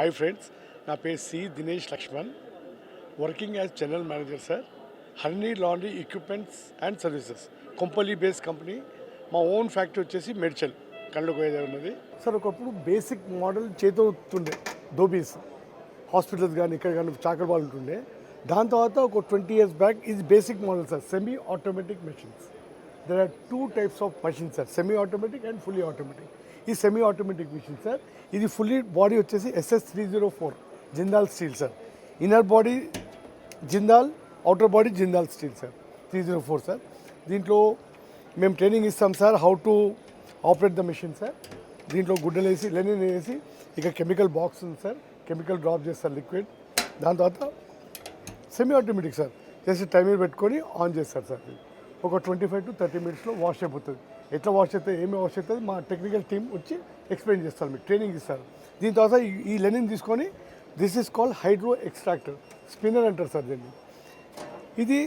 Hi friends, నా పేరు C Dinesh Laxman, working as general manager sir, honey laundry equipments and services, Kompally based company. మా own factory వచ్చేసి మెడ్చల్ కళ్ళకోయ ఉన్నది సార్. ఒకప్పుడు బేసిక్ మోడల్ చేతుండే దోబీస్ హాస్పిటల్స్ కానీ ఇక్కడ కానీ చాకర్ బాల్ ఉంటుండే. దాని తర్వాత ఒక 20 years బ్యాక్ ఇది basic model sir, semi automatic machines. There are 2 types of machines sir, semi automatic and fully automatic. ఈ సెమీ ఆటోమేటిక్ మిషన్ సార్, ఇది ఫుల్లీ బాడీ వచ్చేసి SS304 Jindal steel sir. Inner body Jindal, outer body Jindal steel sir, 304 sir. దీంట్లో మేము training ఇస్తాం sir, how to operate the machine sir. దీంట్లో గుడ్డలు వేసి linen వేసి ఇక కెమికల్ బాక్స్ ఉంది సార్, కెమికల్ డ్రాప్ చేస్తారు లిక్విడ్. దాని తర్వాత semi automatic sir, just timer పెట్టుకొని ఆన్ చేస్తారు సార్. ఒక 25 to 30 minutes వాష్ అయిపోతుంది. ఎట్లా వాష్ అవుతుంది, ఏమి వాష్ అవుతుంది, మా టెక్నికల్ టీం వచ్చి ఎక్స్ప్లెయిన్ చేస్తారు, మీకు ట్రైనింగ్ ఇస్తారు. దీని తర్వాత ఈ లెనిన్ తీసుకొని this is called hydro extractor spinner అంటారు సార్ దీన్ని. ఇది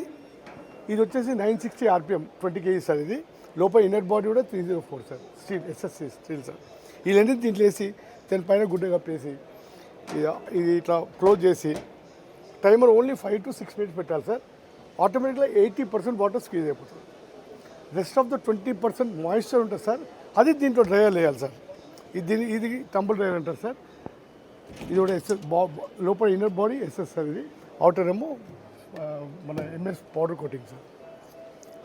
వచ్చేసి 960 RPM 20 kg సార్. ఇది లోపల ఇన్నర్ బాడీ కూడా 304 sir, steel SSC steel sir. ఈ లెనిన్ దీంట్లో వేసి దానిపైన గుడ్డ కప్పేసి ఇది ఇట్లా క్లోజ్ చేసి టైమర్ ఓన్లీ 5 to 6 minutes పెట్టాలి సార్. ఆటోమేటిక్గా 80% వాటర్ స్క్వీజ్ అయిపోతుంది. రెస్ట్ ఆఫ్ ద 20% మాయిశ్చర్ ఉంటుంది సార్, అది దీంట్లో డ్రైయర్ వేయాలి సార్. ఇది టంబుల్ డ్రైయర్ అంటారు సార్. ఇది కూడా లోపల ఇన్నర్ బాడీ SS సార్, ఇది అవుటర్ ఏమో మన MS powder coating sir.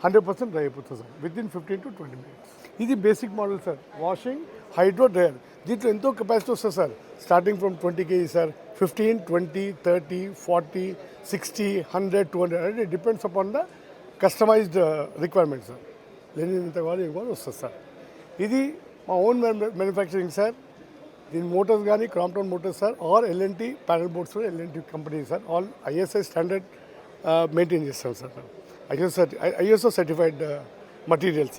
100% dry అయిపోతుంది సార్ వితిన్ 15 to 20 minutes. ఇది basic model sir, washing hydro dryer. దీంట్లో ఎంతో కెపాసిటీ వస్తుంది sir, starting from 20 kg sir, 15, 20, 30, 40, 60, 100, 200 అంటే depends upon the customized requirement sir. Linen ఇంత కావాలి ఏం కావాలి వస్తుంది సార్. ఇది మా ఓన్ మ్యానుఫ్యాక్చరింగ్ సార్. దీని మోటార్స్ కానీ Crompton motors sir, or LNT panel boards LNT company sir. All ISI standard maintain చేస్తాం sir. ISO certified material sir.